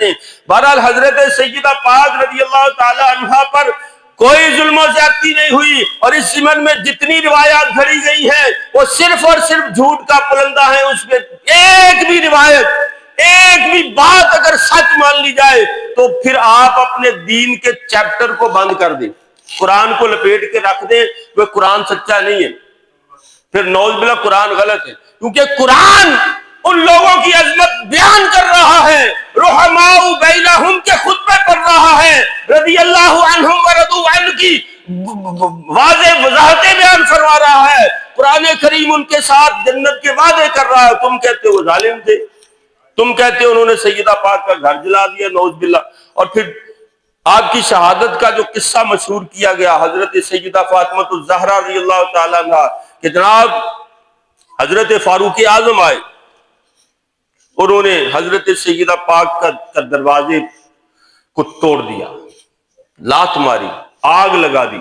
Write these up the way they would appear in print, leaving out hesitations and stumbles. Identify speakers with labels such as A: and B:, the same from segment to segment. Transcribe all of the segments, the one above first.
A: ہیں۔ بہرحال حضرت سیدہ پاک رضی اللہ تعالی عنہا پر کوئی ظلم و زیادتی نہیں ہوئی، اور اس ضمن میں جتنی روایات گھڑی گئی ہیں وہ صرف اور صرف جھوٹ کا پلندہ ہے۔ اس میں ایک بھی روایت، ایک بھی بات اگر سچ مان لی جائے تو پھر آپ اپنے دین کے چیپٹر کو بند کر دیں، قرآن کو لپیٹ کے رکھ دیں وہ قرآن سچا نہیں ہے، پھر نعوذ باللہ قرآن غلط ہے، کیونکہ قرآن ان لوگوں کی عظمت بیان کر رہا ہے، رحماء بینہم کے خطبے پڑھ رہا ہے، رضی اللہ عنہم ورضوا عنہ کی واضح وضاحتیں بیان فرما رہا ہے، قرآن کریم ان کے ساتھ جنت کے وعدے کر رہا ہے۔ تم کہتے ہو ظالم تھے، تم کہتے ہو انہوں نے سیدہ پاک کا گھر جلا دیا، نعوذ باللہ۔ اور پھر آپ کی شہادت کا جو قصہ مشہور کیا گیا حضرت سیدہ فاطمہ الزہرا رضی اللہ تعالیٰ عنہ کہ جناب حضرت فاروق اعظم آئے، انہوں نے حضرت سیدہ پاک کا دروازے کو توڑ دیا، لات ماری، آگ لگا دی،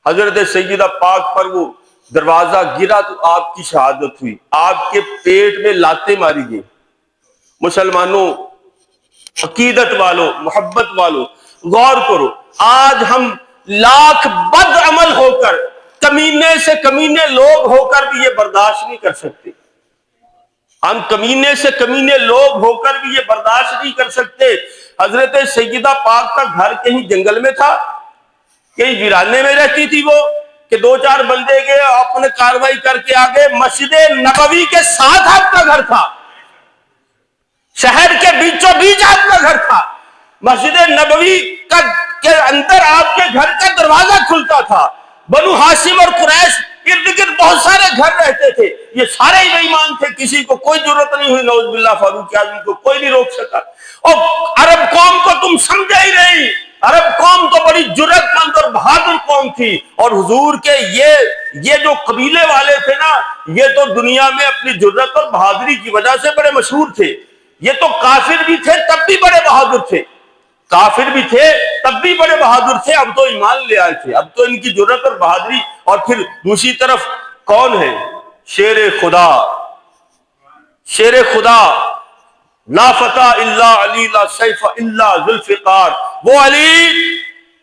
A: حضرت سیدہ پاک پر وہ دروازہ گرا تو آپ کی شہادت ہوئی، آپ کے پیٹ میں لاتیں ماری گئی۔ مسلمانوں، عقیدت والوں، محبت والوں، غور کرو، آج ہم لاکھ بد عمل ہو کر، کمینے سے کمینے لوگ ہو کر بھی یہ برداشت نہیں کر سکتے، ہم کمینے سے کمینے لوگ ہو کر بھی یہ برداشت نہیں کر سکتے۔ حضرت سیدہ پاک کا گھر کہیں جنگل میں تھا، کہیں ویرانے میں رہتی تھی وہ، کہ دو چار بندے گئے اپنے کاروائی کر کے آگے، مسجد نبوی کے ساتھ آپ کا گھر تھا، شہر کے بیچوں بیچ آپ کا گھر تھا، مسجد نبوی کے اندر آپ کے گھر کا دروازہ کھلتا تھا، بنو ہاشم اور قریش ارد گرد بہت سارے گھر رہتے تھے، یہ سارے بے ایمان تھے، کسی کو کوئی ضرورت نہیں ہوئی، نعوذ باللہ فاروق اعظم کو کوئی نہیں روک سکا۔ اور عرب قوم کو تم سمجھا ہی نہیں، عرب قوم تو بڑی جرأت مند اور بہادر قوم تھی، اور حضور کے یہ جو قبیلے والے تھے نا، یہ تو دنیا میں اپنی جرأت اور بہادری کی وجہ سے بڑے مشہور تھے، یہ تو کافر بھی تھے تب بھی بڑے بہادر تھے، کافر بھی تھے تب بھی بڑے بہادر تھے، اب تو ایمان لے آئے تھے، اب تو ان کی جرأت اور بہادری۔ اور پھر دوسری طرف کون ہے؟ شیر خدا، شیر خدا، لا فتح الا علی لا سیف الا ذوالفقار، وہ علی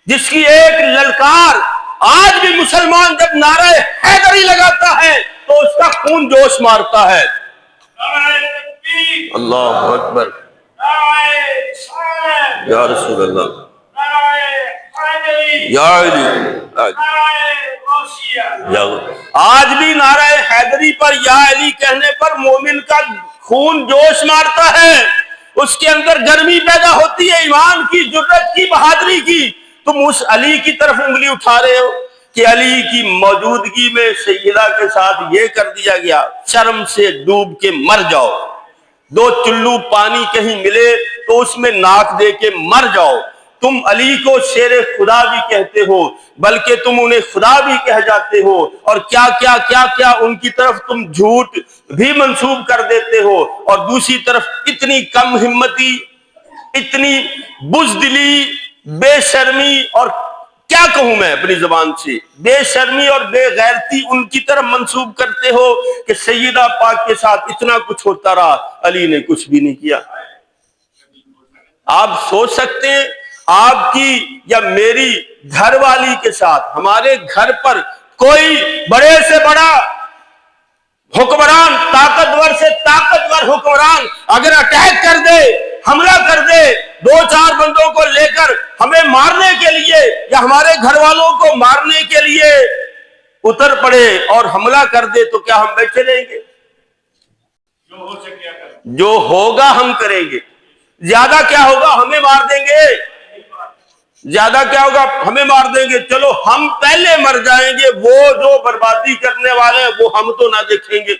A: جس کی ایک للکار آج بھی مسلمان جب نعرہ حیدری لگاتا ہے تو اس کا خون جوش مارتا ہے۔ اللہ اکبر، یا رسول اللہ، یا علی، آج بھی نعرہ حیدری پر یا علی کہنے پر مومن کا خون جوش مارتا ہے، اس کے اندر گرمی پیدا ہوتی ہے، ایمان کی، جرأت کی، بہادری کی۔ تم اس علی کی طرف انگلی اٹھا رہے ہو کہ علی کی موجودگی میں سیدہ کے ساتھ یہ کر دیا گیا، شرم سے ڈوب کے مر جاؤ، دو چلو پانی کہیں ملے تو اس میں ناک دے کے مر جاؤ۔ تم علی کو شیر خدا بھی کہتے ہو، بلکہ تم انہیں خدا بھی کہہ جاتے ہو، اور کیا کیا کیا کیا ان کی طرف تم جھوٹ بھی منسوب کر دیتے ہو، اور دوسری طرف اتنی کم ہمتی، اتنی بزدلی، بے شرمی، اور کیا کہوں میں اپنی زبان سے، بے شرمی اور بے غیرتی ان کی طرف منسوب کرتے ہو کہ سیدہ پاک کے ساتھ اتنا کچھ ہوتا رہا، علی نے کچھ بھی نہیں کیا۔ آپ سوچ سکتے ہیں آپ کی یا میری گھر والی کے ساتھ، ہمارے گھر پر کوئی بڑے سے بڑا حکمران، طاقتور سے طاقتور حکمران اگر اٹیک کر دے، حملہ کر دے، دو چار بندوں کو لے کر ہمیں مارنے کے لیے یا ہمارے گھر والوں کو مارنے کے لیے اتر پڑے اور حملہ کر دے تو کیا ہم بیٹھے رہیں گے؟ جو ہوگا ہم کریں گے، زیادہ کیا ہوگا ہمیں مار دیں گے، زیادہ کیا ہوگا ہمیں مار دیں گے، چلو ہم پہلے مر جائیں گے، وہ جو بربادی کرنے والے ہیں وہ ہم تو نہ دیکھیں گے،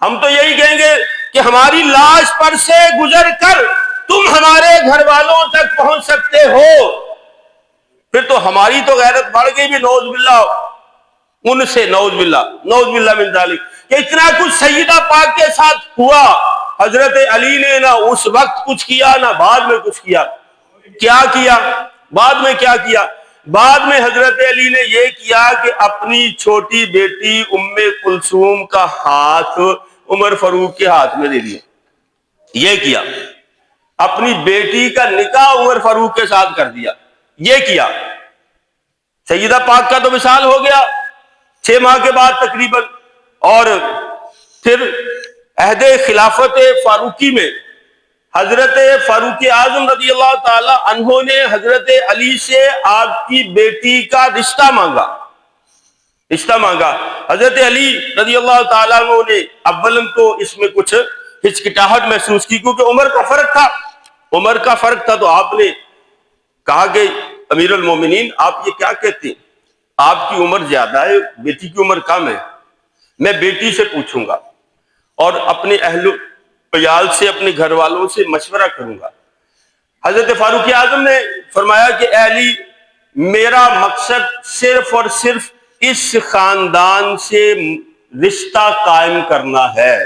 A: ہم تو یہی کہیں گے کہ ہماری لاش پر سے گزر کر تم ہمارے گھر والوں تک پہنچ سکتے ہو، پھر تو ہماری تو غیرت بڑھ گئی بھی، نعوذ باللہ ان سے، نعوذ باللہ من ذالک، کہ اتنا کچھ سیدہ پاک کے ساتھ ہوا، حضرت علی نے نہ اس وقت کچھ کیا نہ بعد میں کچھ کیا۔ کیا کیا بعد میں؟ کیا کیا بعد میں؟ حضرت علی نے یہ کیا کہ اپنی چھوٹی بیٹی ام کلثوم کا ہاتھ عمر فاروق کے ہاتھ میں دے دیا، یہ کیا۔ اپنی بیٹی کا نکاح عمر فاروق کے ساتھ کر دیا. یہ کیا. سیدہ پاک کا تو وصال ہو گیا 6 ماہ کے بعد تقریباً، اور پھر عہد خلافت فاروقی میں حضرت فاروق اعظم رضی اللہ تعالی عنہ نے حضرت علی سے آپ کی بیٹی کا رشتہ مانگا. حضرت علی رضی اللہ تعالیٰ عنہ نے اولن تو اس میں کچھ ہچکٹاہٹ محسوس کی، کیونکہ عمر کا فرق تھا. تو آپ نے کہا کہ امیر المومنین آپ یہ کیا کہتے ہیں، آپ کی عمر زیادہ ہے، بیٹی کی عمر کم ہے. میں بیٹی سے پوچھوں گا اور اپنے اہل عیال سے، اپنے گھر والوں سے مشورہ کروں گا. حضرت فاروق اعظم نے فرمایا کہ اے علی، میرا مقصد صرف اور صرف اس خاندان سے رشتہ قائم کرنا ہے،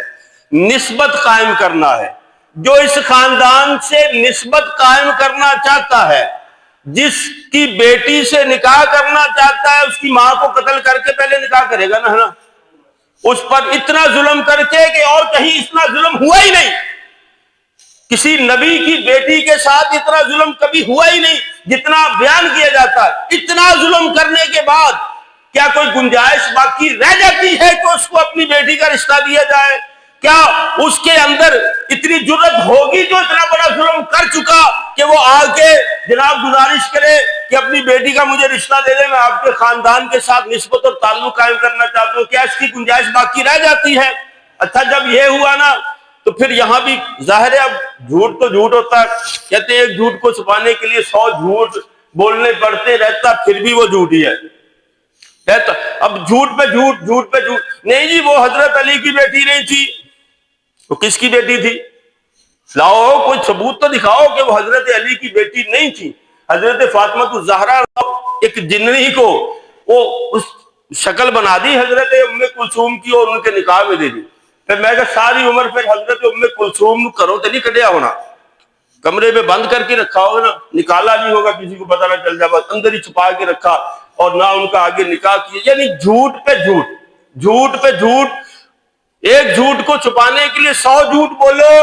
A: نسبت قائم کرنا ہے. جو اس خاندان سے نسبت قائم کرنا چاہتا ہے، جس کی بیٹی سے نکاح کرنا چاہتا ہے، اس کی ماں کو قتل کر کے پہلے نکاح کرے گا نا. اس پر اتنا ظلم کر کے کہ اور کہیں اتنا ظلم ہوا ہی نہیں. کسی نبی کی بیٹی کے ساتھ اتنا ظلم کبھی ہوا ہی نہیں جتنا بیان کیا جاتا ہے. اتنا ظلم کرنے کے بعد کیا کوئی گنجائش باقی رہ جاتی ہے کہ اس کو اپنی بیٹی کا رشتہ دیا جائے؟ کیا اس کے اندر اتنی جرت ہوگی جو اتنا بڑا ظلم کر چکا کہ وہ آ کے جناب گزارش کرے کہ اپنی بیٹی کا مجھے رشتہ دے دیں، میں آپ کے خاندان کے ساتھ نسبت اور تعلق قائم کرنا چاہتا ہوں؟ کیا اس کی گنجائش باقی رہ جاتی ہے؟ اچھا، جب یہ ہوا نا تو پھر یہاں بھی ظاہر ہے اب جھوٹ تو جھوٹ ہوتا ہے. کہتے ہیں ایک جھوٹ کو چھپانے کے لیے 100 جھوٹ بولنے پڑتے رہتا، پھر بھی وہ جھوٹ ہی ہے. اب جھوٹ پہ جھوٹ نہیں جی وہ حضرت علی کی بیٹی نہیں تھی. تو کس کی بیٹی تھی؟ لاؤ کوئی ثبوت تو دکھاؤ کہ وہ حضرت علی کی بیٹی نہیں تھی. حضرت فاطمہ الزہرا ایک جننی کو وہ اس شکل بنا دی حضرت ام کلثوم کی اور ان کے نکاح میں دے دی. پھر میں کہا ساری عمر پھر حضرت ام کلثوم کرو تو نہیں کٹیا ہونا، کمرے میں بند کر کے رکھا ہوگا نا، نکالا نہیں ہوگا، کسی کو پتہ نہ چل جائے، بس اندر ہی چھپا کے رکھا اور نہ ان کا آگے نکاح کیا. یعنی جھوٹ پہ جھوٹ. ایک جھوٹ کو چھپانے کے لیے 100 جھوٹ بولو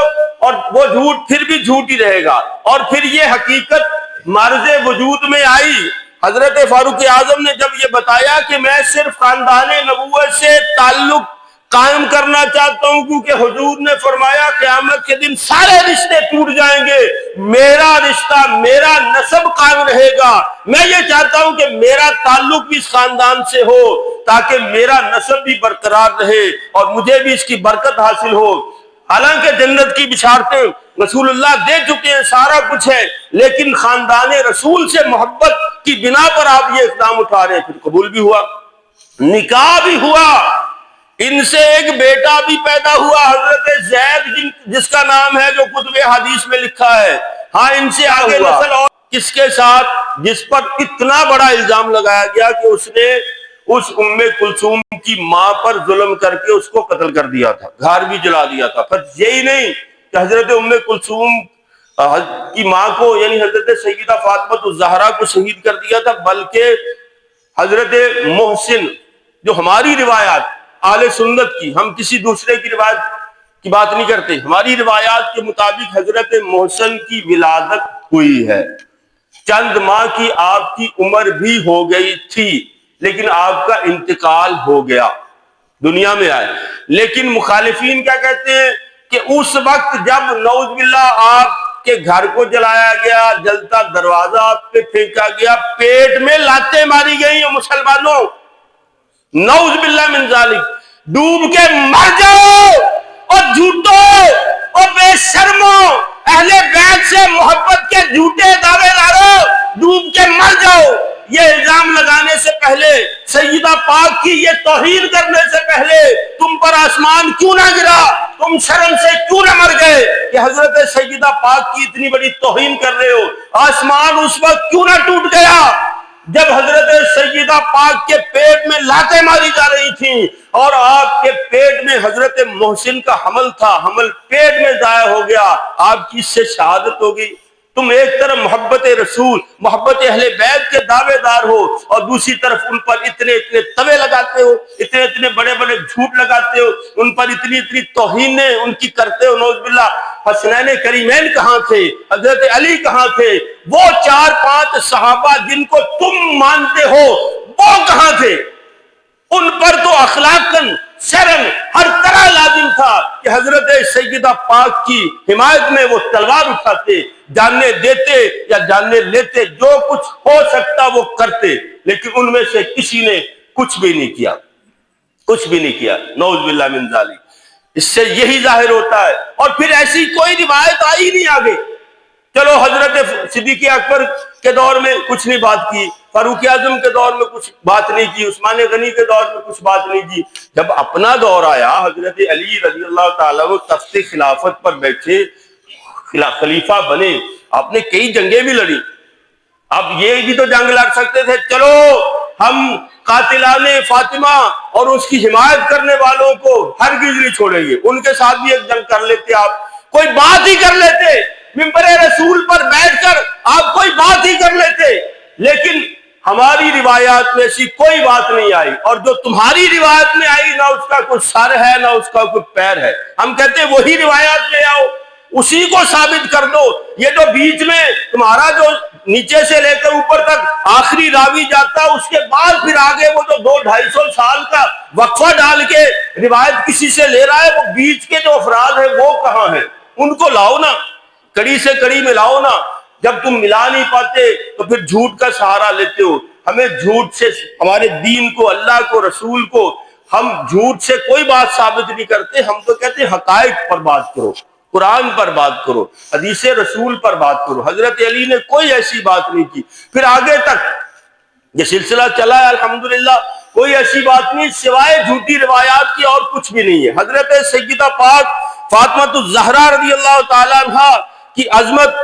A: اور وہ جھوٹ پھر بھی جھوٹ ہی رہے گا. اور پھر یہ حقیقت معرض وجود میں آئی. حضرت فاروق اعظم نے جب یہ بتایا کہ میں صرف خاندان نبوت سے تعلق قائم کرنا چاہتا ہوں کیونکہ حضور نے فرمایا قیامت کے دن سارے رشتے ٹوٹ جائیں گے، میرا رشتہ، میرا نسب قائم رہے گا. میں یہ چاہتا ہوں کہ میرا تعلق بھی اس خاندان سے ہو تاکہ میرا نسب بھی برقرار رہے اور مجھے بھی اس کی برکت حاصل ہو. حالانکہ جنت کی بشارتیں رسول اللہ دے چکے ہیں، سارا کچھ ہے، لیکن خاندان رسول سے محبت کی بنا پر آپ یہ اقدام اٹھا رہے ہیں. پھر قبول بھی ہوا، نکاح بھی ہوا، ان سے ایک بیٹا بھی پیدا ہوا حضرت زید جس کا نام ہے جو کتب حدیث میں لکھا ہے. ہاں، ان سے آگے نسل اور کس کے ساتھ، جس پر اتنا بڑا الزام لگایا گیا کہ اس نے اس ام کلثوم کی ماں پر ظلم کر کے اس کو قتل کر دیا تھا، گھر بھی جلا دیا تھا. پھر یہی نہیں کہ حضرت ام کلثوم کی ماں کو یعنی حضرت سیدہ فاطمہ الزہرا کو شہید کر دیا تھا، بلکہ حضرت محسن جو ہماری روایات اہل سنت کی، ہم کسی دوسرے کی روایت کی بات نہیں کرتے، ہماری روایات کے مطابق حضرت محسن کی ولادت ہوئی ہے. چند ماہ کی آپ کی عمر بھی ہو گئی تھی لیکن آپ کا انتقال ہو گیا، دنیا میں آئے. لیکن مخالفین کیا کہتے ہیں کہ اس وقت جب نعوذ باللہ آپ کے گھر کو جلایا گیا، جلتا دروازہ آپ پہ پھینکا گیا، پیٹ میں لاتیں ماری گئی ہیں مسلمانوں، نعوذ باللہ من ذالک، ڈوب کے مر جاؤ. اور جھوٹو اور بے شرمو اہل بیت سے محبت کے جھوٹے دعوے دارو، ڈوب کے مر جاؤ. یہ الزام لگانے سے پہلے، سیدہ پاک کی یہ توہین کرنے سے پہلے تم پر آسمان کیوں نہ گرا؟ تم شرم سے کیوں نہ مر گئے کہ حضرت سیدہ پاک کی اتنی بڑی توہین کر رہے ہو؟ آسمان اس وقت کیوں نہ ٹوٹ گیا جب حضرت سیدہ پاک کے پیٹ میں لاتیں ماری جا رہی تھیں اور آپ کے پیٹ میں حضرت محسن کا حمل تھا، حمل پیٹ میں ضائع ہو گیا، آپ کی اس سے شہادت ہو گئی. تم ایک طرف محبت رسول، محبت اہل بیت کے دعوے دار ہو، اور دوسری طرف ان پر اتنے اتنے توے لگاتے ہو، اتنے اتنے بڑے بڑے جھوٹ لگاتے ہو، ان پر اتنی اتنی توہینیں ان کی کرتے ہو، نعوذ باللہ۔ حسنین کریمین کہاں تھے؟ حضرت علی کہاں تھے؟ وہ 4-5 صحابہ جن کو تم مانتے ہو وہ کہاں تھے؟ ان پر تو اخلاقاً شرعاً ہر طرح لازم تھا کہ حضرت سیدہ پاک کی حمایت میں وہ تلوار اٹھاتے، جاننے دیتے یا جاننے لیتے، جو کچھ ہو سکتا وہ کرتے، لیکن ان میں سے کسی نے کچھ بھی نہیں کیا، کچھ بھی نہیں کیا، نعوذ باللہ من ذالک۔ اس سے یہی ظاہر ہوتا ہے، اور پھر ایسی کوئی روایت آئی نہیں آگے۔ چلو حضرت صدیق اکبر کے دور میں کچھ نہیں بات کی، فاروق اعظم کے دور میں کچھ بات نہیں کی، عثمان غنی کے دور میں کچھ بات نہیں کی۔ جب اپنا دور آیا، حضرت علی رضی اللہ تعالیٰ وہ تخت خلافت پر بیٹھے، خلیفہ بنے، آپ نے کئی جنگیں بھی لڑی۔ اب یہ بھی تو جنگ لڑ سکتے تھے، چلو ہم قاتلان فاطمہ اور اس کی حمایت کرنے والوں کو ہرگز نہیں چھوڑیں گے، ان کے ساتھ بھی ایک جنگ کر لیتے، آپ کوئی بات ہی کر لیتے، منبر رسول پر بیٹھ کر آپ کوئی بات ہی کر لیتے۔ لیکن ہماری روایات میں ایسی کوئی بات نہیں آئی، اور جو تمہاری روایت میں آئی نہ اس کا کوئی سر ہے نہ اس کا کوئی پیر ہے۔ ہم کہتے ہیں وہی روایات لے آؤ، اسی کو ثابت کر دو۔ یہ جو بیچ میں تمہارا جو نیچے سے لے کر اوپر تک آخری راوی جاتا، اس کے بعد پھر آگے وہ جو 200-250 سال کا وقفہ ڈال کے روایت کسی سے لے رہا ہے، وہ بیچ کے جو افراد ہیں وہ کہاں ہیں؟ ان کو لاؤ نا، کڑی سے کڑی ملاؤ نا۔ جب تم ملا نہیں پاتے تو پھر جھوٹ کا سہارا لیتے ہو۔ ہمیں جھوٹ سے، ہمارے دین کو، اللہ کو، رسول کو، ہم جھوٹ سے کوئی بات ثابت نہیں کرتے، ہم تو کہتے ہیں حقائق پر بات کرو، قرآن پر بات کرو، حدیث رسول پر بات کرو۔ حضرت علی نے کوئی ایسی بات نہیں کی۔ پھر آگے تک یہ سلسلہ چلا ہے الحمدللہ، کوئی ایسی بات نہیں سوائے جھوٹی روایات کی، اور کچھ بھی نہیں ہے۔ حضرت سیدہ پاک فاطمہ الزہرا رضی اللہ تعالیٰ عنہ کی عظمت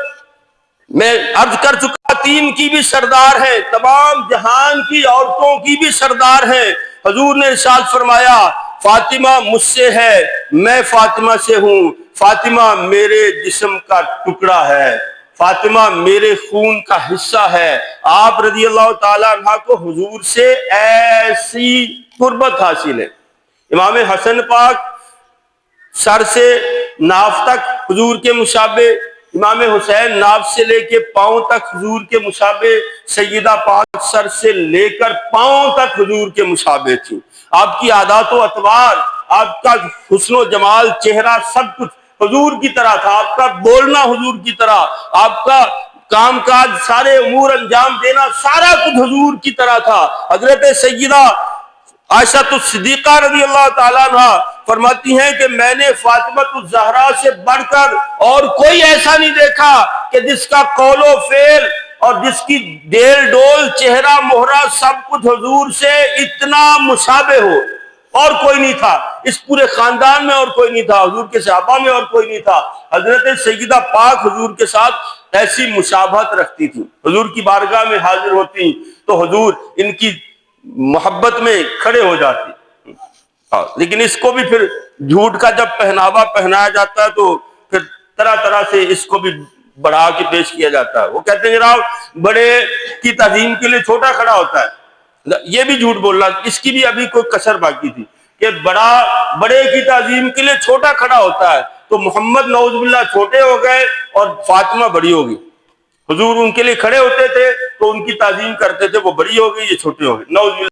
A: میں عرض کر چکا، تین کی بھی سردار ہے، تمام جہان کی عورتوں کی بھی سردار ہے۔ حضور نے ارشاد فرمایا، فاطمہ مجھ سے ہے، میں فاطمہ سے ہوں، فاطمہ میرے جسم کا ٹکڑا ہے، فاطمہ میرے خون کا حصہ ہے۔ آپ رضی اللہ تعالیٰ عنہ کو حضور سے ایسی قربت حاصل ہے۔ امام حسن پاک سر سے ناف تک حضور کے مشابہ، امام حسین ناف سے لے کے پاؤں تک حضور کے مشابہ، سیدہ پاک سر سے لے کر پاؤں تک حضور کے مشابہ تھی۔ آپ کی عادات و اطوار، آپ کا حسن و جمال، چہرہ، سب کچھ حضور کی طرح تھا، آپ کا بولنا حضور کی طرح، آپ کا کام کاج، سارے امور انجام دینا، سارا کچھ حضور کی طرح تھا۔ حضرت سیدہ عائشہ الصدیقہ رضی اللہ تعالیٰ عنہ فرماتی ہیں کہ میں نے فاطمہ الزہرا سے بڑھ کر اور کوئی ایسا نہیں دیکھا کہ جس کا قول و فعل اور جس کی ڈیل ڈول، چہرہ مہرہ، سب کچھ حضور سے اتنا مشابہ ہو، اور کوئی نہیں تھا اس پورے خاندان میں، اور کوئی نہیں تھا حضور کے صحابہ میں، اور کوئی نہیں تھا۔ حضرت سیدہ پاک حضور کے ساتھ ایسی مشابہت رکھتی تھی، حضور کی بارگاہ میں حاضر ہوتی تو حضور ان کی محبت میں کھڑے ہو جاتے۔ لیکن اس کو بھی پھر جھوٹ کا جب پہناوا پہنایا جاتا ہے تو پھر طرح طرح سے اس کو بھی بڑھا کے پیش کیا جاتا ہے۔ وہ کہتے ہیں جناب بڑے کی تعظیم کے لیے چھوٹا کھڑا ہوتا ہے، یہ بھی جھوٹ بولنا، اس کی بھی ابھی کوئی کسر باقی تھی کہ بڑے کی تعظیم کے لیے چھوٹا کھڑا ہوتا ہے، تو محمد نعوذ باللہ چھوٹے ہو گئے اور فاطمہ بڑی ہو گئی۔ حضور ان کے لیے کھڑے ہوتے تھے تو ان کی تعظیم کرتے تھے، وہ بڑی ہو گئی، یہ چھوٹے ہو گئے، نعوذ باللہ۔